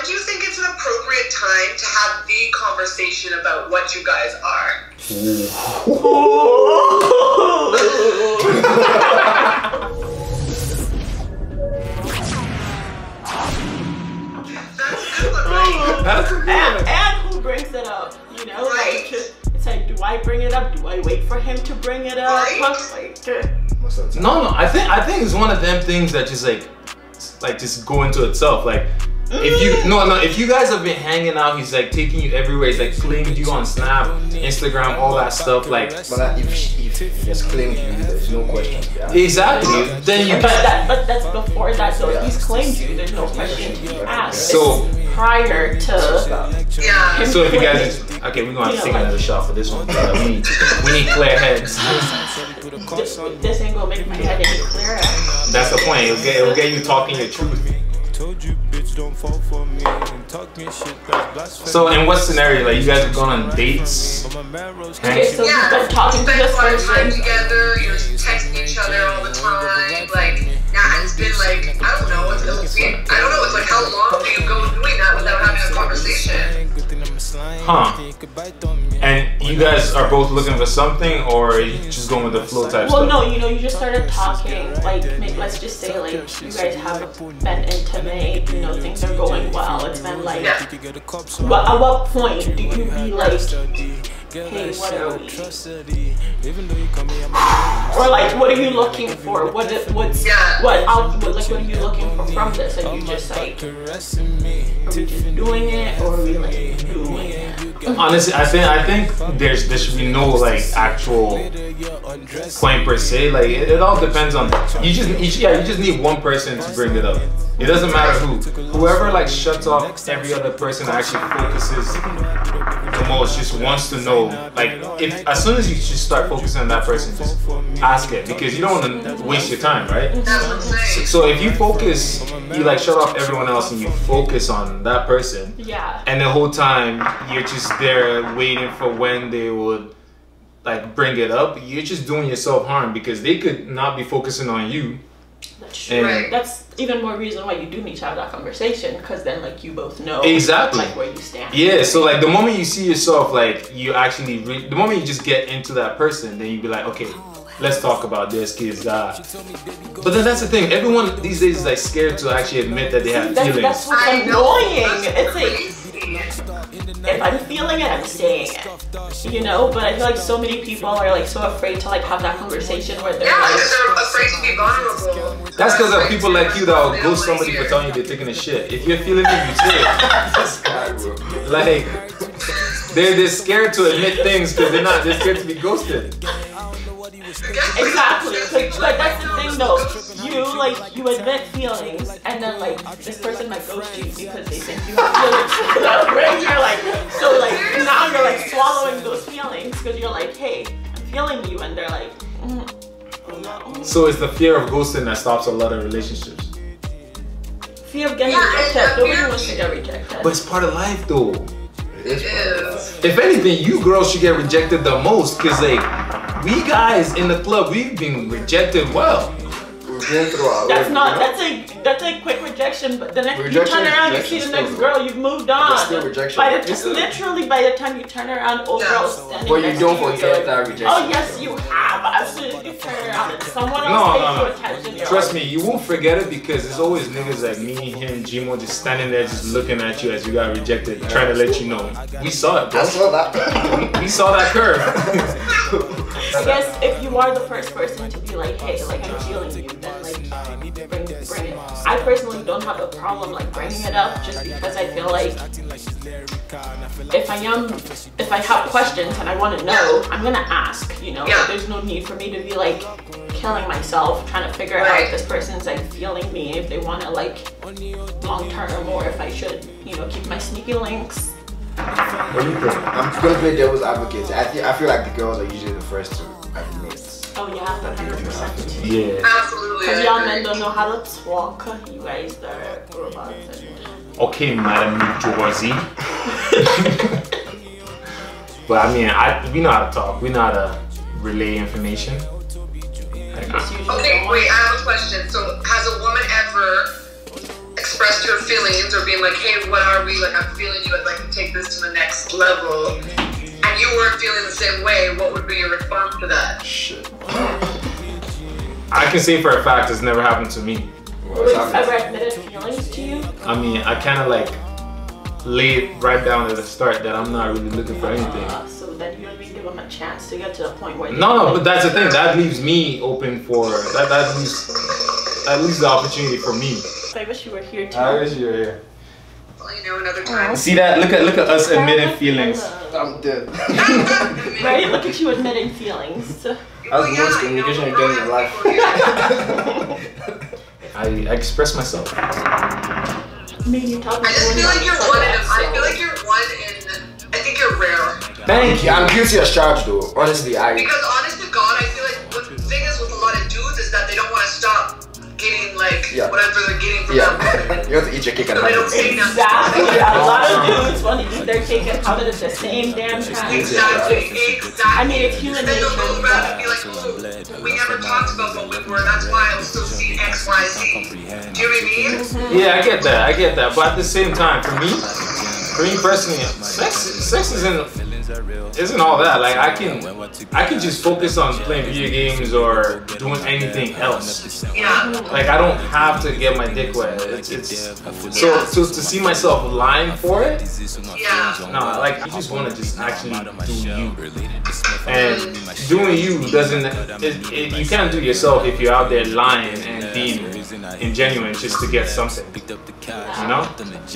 do you think it's an appropriate time to have the conversation about what you guys are? That's a good one, right? That's a good one. And who brings it up? You know, Right. like it's like, do I bring it up? Do I wait for him to bring it up? Right. No, I think it's one of them things that just like just go into itself. Like if you if you guys have been hanging out, he's like taking you everywhere. He's like claimed you on Snap, Instagram, all that stuff. Like, But if he just claimed you, there's no question. Yeah. exactly. Then you But that's before that. So Yeah. if he's claimed you, there's no question to be asked. So- It's prior to Yeah. So if you guys, okay, we're gonna have to take another shot for this one. We need clear heads. this ain't gonna make my head any clearer. That's the point. It'll get you talking your truth. So in what scenario, like you guys have gone on dates? Okay, so Yeah. you've been talking to Spend this a lot of time person. together, you're texting each other all the time, like, now it's been like, I don't know, it's like how long do you go doing that without having a conversation? Huh. And you guys are both looking for something, or are you just going with the flow type Well, stuff? no, you know, you just started talking, like, let's just say, like, you guys have been intimate, you know, things are going well. It's been like, Yeah. but at what point do you be like, hey, what are we? Or like, what are you looking for? What are you looking for from this? Are you just like, are we just doing it, or are we like doing it? Honestly, I think there should be no like actual point per se. Like it all depends on you just need one person to bring it up. It doesn't matter whoever like shuts off every other person that actually focuses the most, just wants to know. Like if as soon as you just start focusing on that person, just ask it, because you don't want to waste your time, right? That's what I'm saying. So if you focus, you like shut off everyone else and you focus on that person, Yeah. and the whole time you're just there waiting for when they would like bring it up, you're just doing yourself harm, because they could not be focusing on you. That's true. Right. That's even more reason why you do need to have that conversation, because then like you both know Exactly. like where you stand. Yeah, so like the moment you see yourself, like you actually, the moment you just get into that person, then you be like, okay, let's talk about this, kids. But then that's the thing, everyone these days is like scared to actually admit that they have feelings. That's what's I know. annoying. That's It's like, crazy. if I'm feeling it, I'm saying it. You know, but I feel like so many people are like so afraid to like have that conversation where they're Yeah, like, because they're afraid to be vulnerable. That's because of people like you that will They ghost don't somebody wanna for hear. telling you they're taking a shit. If you're feeling it, you say it. This guy, bro. Like they're scared to admit things because they're scared to be ghosted. exactly. But that's the thing though. You admit feelings, and then like this person might ghost you because they think you have feelings. Right? You're like, so like now you're like swallowing those feelings because you're like, hey, I'm feeling you, and they're like, no. So it's the fear of ghosting that stops a lot of relationships. Fear of getting Yeah, rejected. and Nobody fear- wants to get rejected. But it's part of life though. It is. If anything, you girls should get rejected the most, because like we guys in the club, we've been rejected well. We've been through our That's life, not. you know? That's a quick rejection. But the next you Rejection turn is around, you rejection see the still, next bro. girl, you've moved on. That's still rejection. Literally by the time you turn around, old girl standing But you next don't to you, forget you're like, that rejection. oh yes, you have. As soon as you turn around and someone else No. pays you attention, you're Trust like, me, you won't forget it, because there's always niggas like me, him, Gmo just standing there just looking at you as you got rejected, trying to let you know. We saw it, bro. I saw that. We saw that curve. I guess if you are the first person to be like, hey, like I'm feeling you, then like bring it. I personally don't have a problem like bringing it up, just because I feel like if I have questions and I want to know, I'm gonna ask. You know, Yeah. there's no need for me to be like killing myself trying to figure out if this person's like feeling me, if they want to like long term, or if I should, you know, keep my sneaky links. What do you think? I'm gonna play devil's advocate. I feel like the girls are usually the first to admit. Oh yeah, 100%. Yeah. Absolutely. Because y'all men don't know how to talk. You guys are robots. Okay, Madam Jersey. But I mean, we know how to talk. We know how to relay information. Just usually Okay, don't wait, I have a question. So, has a woman ever expressed your feelings or being like, hey, what are we? Like, I'm feeling you. I'd like to take this to the next level. And you weren't feeling the same way. What would be your response to that? Shit. I can say for a fact it's never happened to me. Would you ever admitted feelings to you? I mean, I kind of like laid right down at the start that I'm not really looking for anything. So then you don't even give them a chance to get to the point where No, but that's the thing. That leaves me open for that leaves the opportunity for me. I wish you were here too. I wish you were here. Well, you know, another time. See that? Look at us admitting feelings. I'm dead. Right? Look at you admitting feelings. That's the worst communication you've done in your life. I express myself. Maybe you're talking I just feel like you're one in. I feel like you're one in. I think you're rare. Thank you. I'm guilty as charged though. Honestly, Because honest to God, I feel like what the thing is with a lot of dudes is that they don't want to stop getting like whatever they're getting from that woman. You have to eat your cake and So they don't say nothing. Exactly. A lot of dudes want to eat their cake and have it at the same damn time. Exactly. I mean, it's human Then they'll nature. go around and be like, oh, we never talked about what we were. That's why I was still seeing X, Y, Z. Do you know what I mean? Yeah, I get that. But at the same time, for me personally, sex isn't all that. Like I can just focus on playing video games or doing anything else. Yeah. Like I don't have to get my dick wet. So to see myself lying for it, nah. Like you just want to just actually do you. And doing you doesn't. You can't do yourself if you're out there lying and being ingenuine just to get something. You know?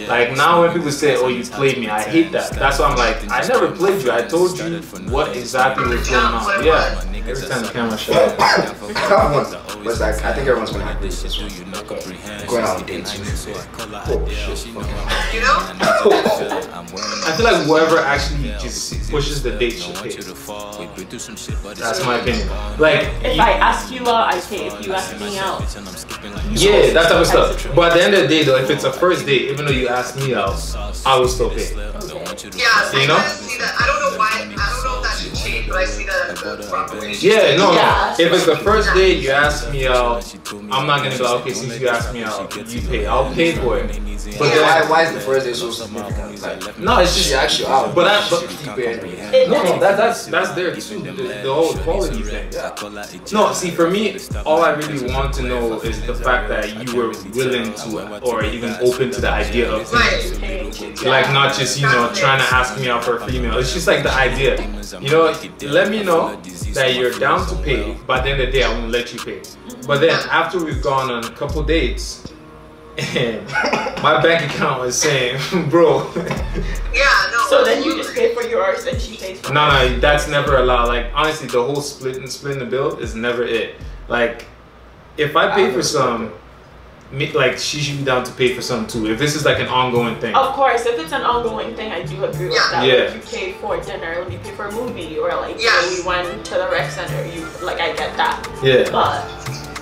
Like now when people say, "Oh, you played me," I hate that. That's why I'm like, I never played you. I told you what exactly was going on. Yeah. Every time the camera shut up. But like, I think everyone's gonna agree with this one. Going out on dates. Oh shit. You know? I feel like whoever actually just pushes the date should pay. That's my opinion. Like If I ask you out, I pay. If you ask me out, yeah, that type of stuff. But at the end of the day, though, if it's a first date, even though you ask me out, I will still pay. Yeah, You know? I see that. I don't know why. I don't know if that should change, but I see that as the proper. Yeah, no. Yeah. If it's the first date, you ask me out, I'm not gonna go, okay, since you asked me out, you pay. I'll pay for it. But then, Why is the first day so significant? Like, no, it's just she actually out. But that's there too. The whole quality thing. No, see, for me, all I really want to know is the fact that you were willing to, or even open to the idea of things. Like not just trying to ask me out for a female. It's just like the idea. Let me know that you're down to pay. By the end of the day, I won't let you pay. But then after we've gone on a couple dates, and my bank account was saying, bro. Yeah, no. so then you just pay for yours and she pays for No, that's never allowed. Like honestly, the whole splitting the bill is never it. Like if I pay for some, like she should be down to pay for some too. If this is like an ongoing thing. Of course, if it's an ongoing thing, I do agree with that. Yeah. Like you pay for dinner, let me pay for a movie, or like we went to the rec center. I get that. Yeah. But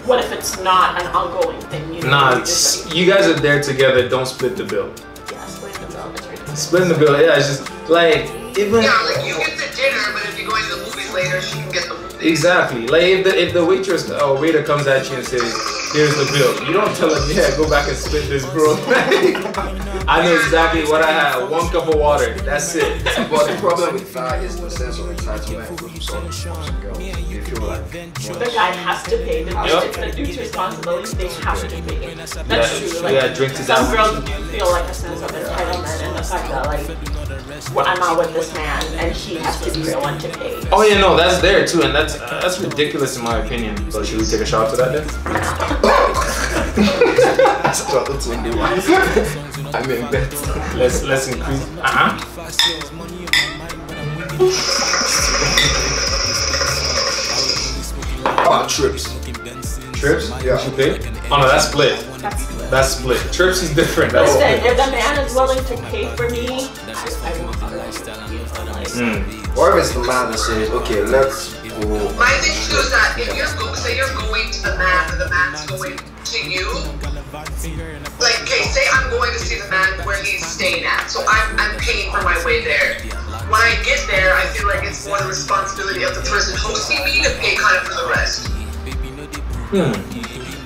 what if it's not an ongoing thing? You guys are there together. Don't split the bill. Yeah, splitting the bill. That's right. Splitting the bill. Yeah, it's just like even. Yeah, like you get the dinner, but if you're going to the movies later, she can get the movie. Exactly. Like if the waitress or waiter comes at you and says, "Here's the bill," you don't tell him, "Yeah, go back and split this, bro." I know exactly what I had. 1 cup of water. That's it. But the problem with that is the sense of entitlement from some girls. They feel like The guy has to pay. It's the dude's responsibility. They have to pay. That's true. Like, drink to some that. girls do feel like a sense of entitlement and the fact that I'm out with this man and he has to be the one to pay. Oh yeah, no, that's there too, and that's ridiculous in my opinion. So should we take a shot to that then? that's what the Tunde wants. I'm in bed. Let's increase. Trips. Trips? Yeah. Should pay? Oh no, that's split. That's split. Trips is different. That's Listen, split. if the man is willing to pay for me, I won't Or if it's the man that says, okay, let's go. My thing too is that if say you're going to the man or the man's going to you, like, okay, say I'm going to see the man where he's staying at, so I'm paying for my way there. When I get there, I feel like it's more the responsibility of the person hosting me to pay kind of for the rest.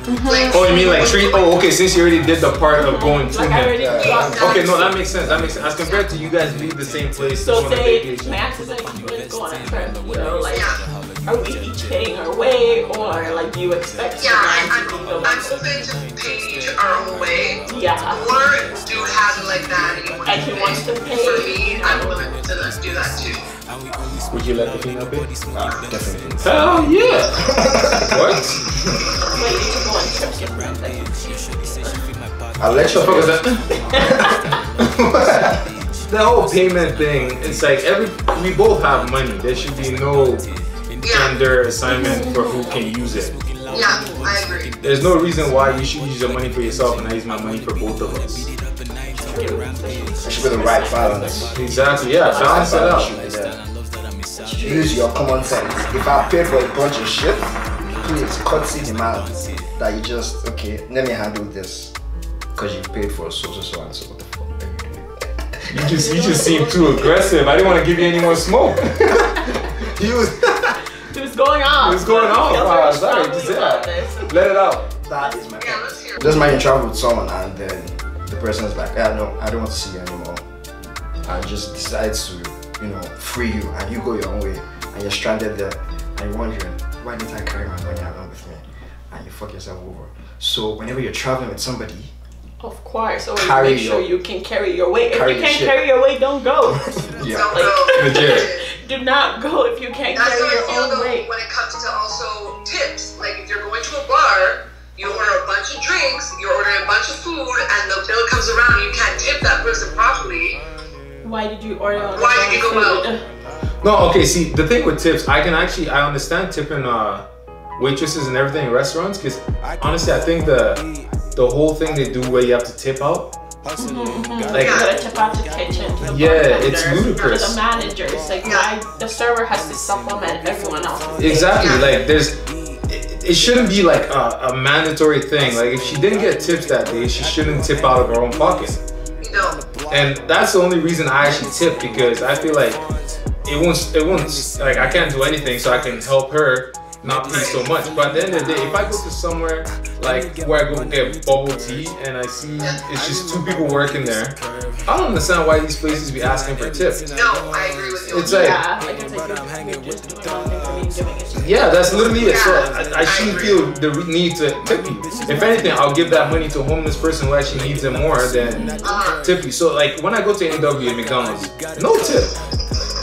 Like, Oh, you mean like treat? Oh, okay. Since you already did the part of going to Like I already him. got Okay, no, that makes sense. That makes sense. As compared to you guys leave the same place to So go on a say vacation. Max is like, let's go on a trip, you know, like, Yeah. are we each paying our way, or like, do you expect Yeah, Max to be the I'm one? open to paying each our own way. Yeah. Or dude has it like that And he wants to pay. For me, I'm willing to do that too. Would you let the female pay? Definitely. Hell yeah! What? Wait, you should go on trips with friends, like, I'll let you What the fuck is that? The whole payment thing, it's like we both have money. There should be no gender assignment for who can use it. Yeah, I agree. There's no reason why you should use your money for yourself and I use my money for both of us. It should be the right balance. Exactly, yeah, balance it out. Use your common sense. If I paid for a bunch of shit, please courtesy demand that you just, okay, let me handle this. Because you paid for so and so. What the fuck are you doing? You just seem too aggressive. I didn't want to give you any more smoke. It was going on. What's going on? I feel Sorry, very just strongly about this. let it out. That is my Yeah, point. let's hear it. Just imagine travel with someone and then the person is like, yeah, no, I don't want to see you anymore. And just decides to, you know, free you and you go your own way and you're stranded there and you're wondering, why didn't I carry my money along with me? And you fuck yourself over. So whenever you're traveling with somebody, Of course, always Carry make sure your- you can carry your weight. If carry you your can't shit. carry your weight, don't go. yeah, Don't go. Legit. Do not go if you can't That's carry how I your feel own though weight. when it comes to also tips. Like if you're going to a bar, you order a bunch of drinks, you're ordering a bunch of food, and the bill comes around and you can't tip that person properly. Why did you order on Why did you go food? No, okay, see, the thing with tips, I understand tipping waitresses and everything in restaurants, because honestly, I think the whole thing they do where you have to tip out, like, You gotta tip out the kitchen to the yeah, it's bartenders, ludicrous. to the managers. Like, why the server has to supplement everyone else. Exactly, like it shouldn't be like a mandatory thing. Like if she didn't get tips that day, she shouldn't tip out of her own pocket. No. And that's the only reason I actually tip, because I feel like it won't like I can't do anything, so I can help her not pay so much. But at the end of the day, if I go to somewhere like where I go get bubble tea and I see it's just 2 people working there, I don't understand why these places be asking for tips. No, I agree with you. It's like, Yeah, like it's like you're just doing one thing for me, doing it. yeah, that's literally it. So I shouldn't feel the need to tip you. If anything, I'll give that money to a homeless person who actually needs it more than tip you. So like when I go to NW and McDonald's, no tip.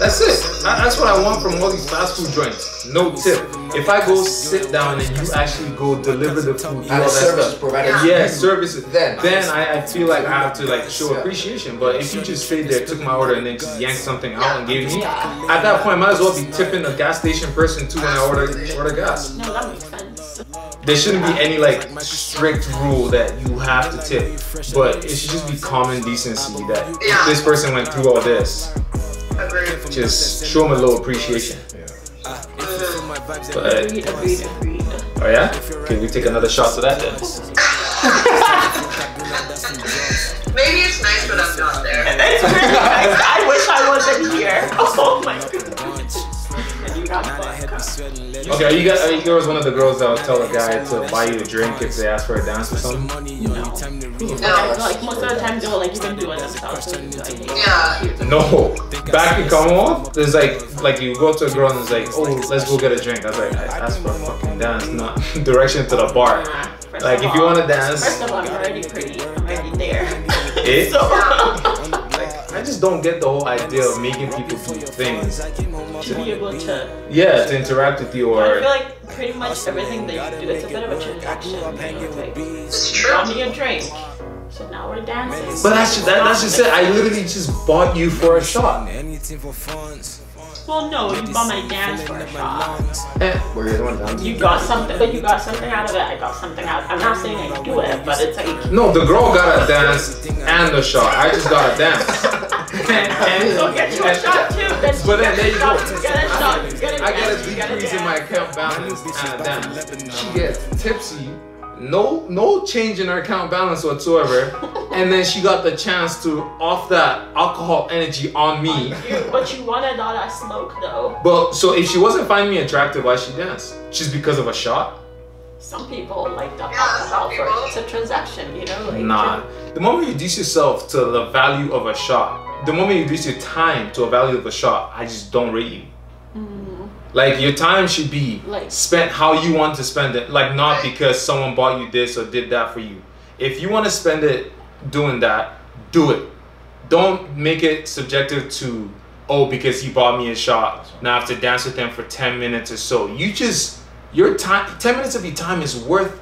That's it. That's what I want from all these fast food joints. No tip. If I go sit down and you actually go deliver the food, do all and the that service stuff. provided. Yeah, services. Then I feel like I have to like show appreciation. But if you just stayed there, took my order, and then just yanked something out and gave me, at that point, I might as well be tipping the gas station person too when I order gas. No, that makes sense. There shouldn't be any like strict rule that you have to tip, but it should just be common decency that if this person went through all this, Agreed. just show them a little appreciation. But, Agreed. oh yeah? Okay, we take another shot to that then. Maybe it's nice, but I'm not there. It's really nice. I wish I wasn't here. Oh my goodness. And you got fucked. Okay, are you girls one of the girls that will tell a guy to buy you a drink if they ask for a dance or something? No. No. Like most of the time they'll like even do it themselves. So it's like, Yeah. No. Back in Commonwealth, there's like you go to a girl and it's like, oh, let's go get a drink. I was like, I asked for a fucking dance, not direction to the bar. First Like of if you all- want to dance, First of all, I'm already pretty. I'm already there. it. So Like, I just don't get the whole idea of making people do things. to be able to, Yeah, to interact with you I or. feel like pretty much everything that you do, it's a bit of a transaction. You know, like, It's true. bought me a drink, so now we're dancing. But that's just it. I literally just bought you for a shot. Well, no, you bought my dance for a shot. Where you're the one down. You got something, but you got something out of it. I got something out. I'm not saying I do it, but it's like. No, the girl got a dance and a shot. I just got a dance. So get you a shot too. Then But then there you go. Get a shot. Get a I get dance, a you get a decrease in my dance. account balance and a dance. She gets tipsy, no change in her account balance whatsoever, and then she got the chance to off that alcohol energy on me. But you wanted all that smoke though. But so if she wasn't finding me attractive, why she dance? Just because of a shot? Some people like the Yeah, some offer. people. It's a transaction, you know? Like, Nah. The moment you reduce yourself to the value of a shot, the moment you reduce your time to a value of a shot, I just don't rate you. Like, your time should be Like- spent how you want to spend it. Like, not because someone bought you this or did that for you. If you want to spend it doing that, do it. Don't make it subjective to, oh, because he bought me a shot, now I have to dance with him for 10 minutes or so. You just, your time, 10 minutes of your time is worth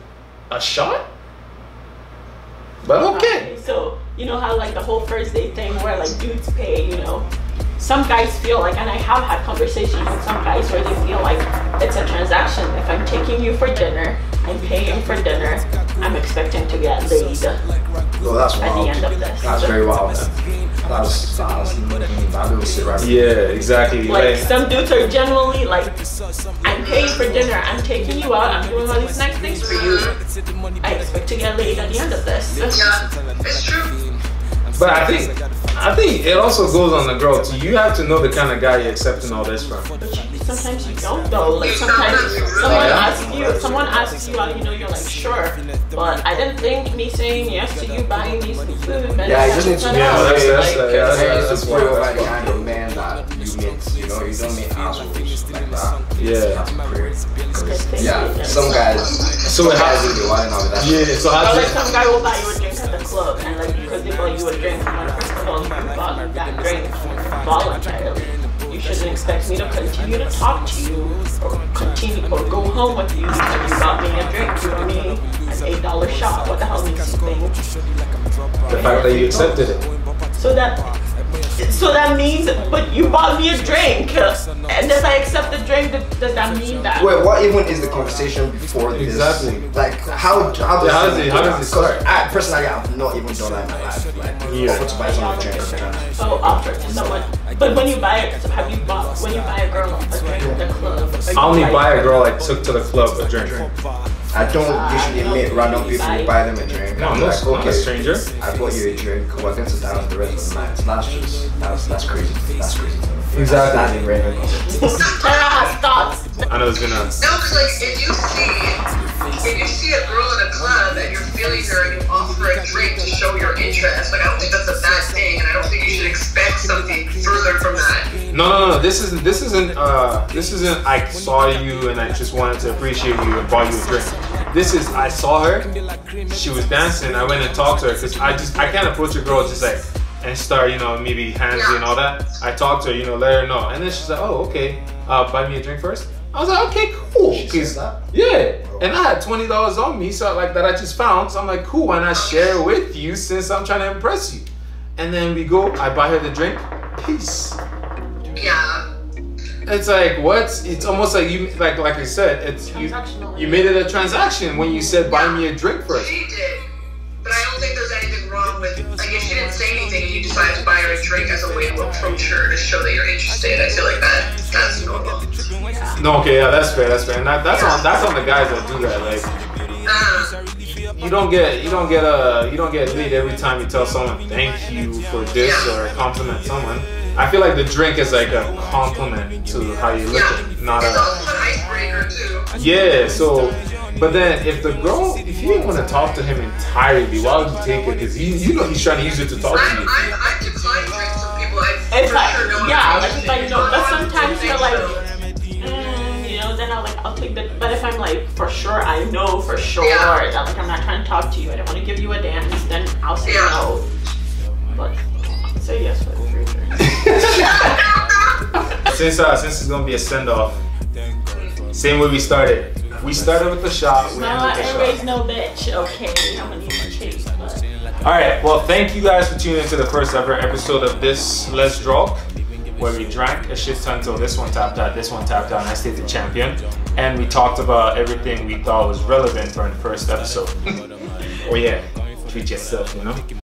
a shot? But okay. So, you know how like the whole first date thing where like dudes pay, you know? Some guys feel like, and I have had conversations with some guys where they feel like it's a transaction. If I'm taking you for dinner, I'm paying for dinner, I'm expecting to get laid No, that's at the wild. end of this. That's very wild. That will sit right. Yeah, exactly. Like some dudes are genuinely like, I'm paying for dinner, I'm taking you out, I'm doing all these nice things for you. I expect to get laid at the end of this. Yeah, it's true. But I think it also goes on the girl too. You have to know the kind of guy you're accepting all this from. But sometimes you don't though. Like sometimes someone asks you out, you know, you're like, sure. But I didn't think me saying yes to you buying me some food. Yeah, you just need to that's pray over the kind of man that you meet. You know, you don't meet assholes like that. Yeah. Yeah, some guys. So guys will be wilding out with that. Yeah. So how Or do like some guy will buy you a drink at the club, and like because they bought you a drink, I'm like, first of all, you bought that drink voluntarily. You shouldn't expect me to continue to talk to you or continue or go home with you because you bought me a drink. You owe me an $8 shot. What the hell makes you think? the fact that you accepted it? So that means, but you bought me a drink, and if I accept the drink, does that mean that? Wait, what even is the conversation before this? Exactly. Like, how does it start? Because I personally, I've not even done that in my life. Like, offer to buy someone a drink. Oh, offer to someone. But when you buy it, have you bought? When you buy a girl a drink at the club? I only buy a girl I took to the club a drink. I don't usually meet random people who buy them a drink. No, I'm I'm like, not a stranger. I bought you a drink. We're going to sit down for the rest of the night. That's crazy. That's crazy. Exactly. Tara has thoughts. I know it's gonna. No, because like if you see a girl in a club and you're feeling her and you offer a drink to show your interest, like I don't think that's a bad thing, and I don't think you should expect something further from that. No. This isn't. I saw you and I just wanted to appreciate you and bought you a drink. This is. I saw her. She was dancing. I went and talked to her because I can't approach a girl just like and start, you know, maybe handsy and all that. I talked to her, you know, let her know, and then she's like, oh, okay. Buy me a drink first. I was like, okay, cool. She said that? Yeah, and I had $20 on me, so like that I just found. So I'm like, cool. Why not share it with you since I'm trying to impress you? And then we go. I buy her the drink. Peace. Yeah. It's like what? It's almost like you like I said. It's you made it a transaction when you said buy me a drink first. She did. But I don't think there's anything wrong with, like, if she didn't say anything and you decided to buy her a drink as a way to approach her to show that you're interested, I feel like that's normal. No, okay, yeah, that's fair, and that's on the guys that do that. Like, you don't get laid every time you tell someone thank you for this or compliment someone. I feel like the drink is like a compliment to how you look, not It's a. also an icebreaker too. Yeah, so. But then, if you didn't want to talk to him entirely, why would you take it? Because you know he's trying to use it to talk to you. I decline drinks from people. It's like, yeah, like, it's like, no, but sometimes you're like, you know, then I'll take the, but if I'm like, for sure, I know for sure that like, I'm not trying to talk to you, I don't want to give you a dance, then I'll say no. But I'll say yes for the future. Since it's going to be a send-off, same way we started. We started with the shot. We ended with the shot. Raise no bitch, okay? I'm gonna need my chase, but. Alright, well, thank you guys for tuning into the first ever episode of this Let's Dralk, where we drank a shit ton till this one tapped out, and I stayed the champion. And we talked about everything we thought was relevant for the first episode. Oh yeah, treat yourself, you know?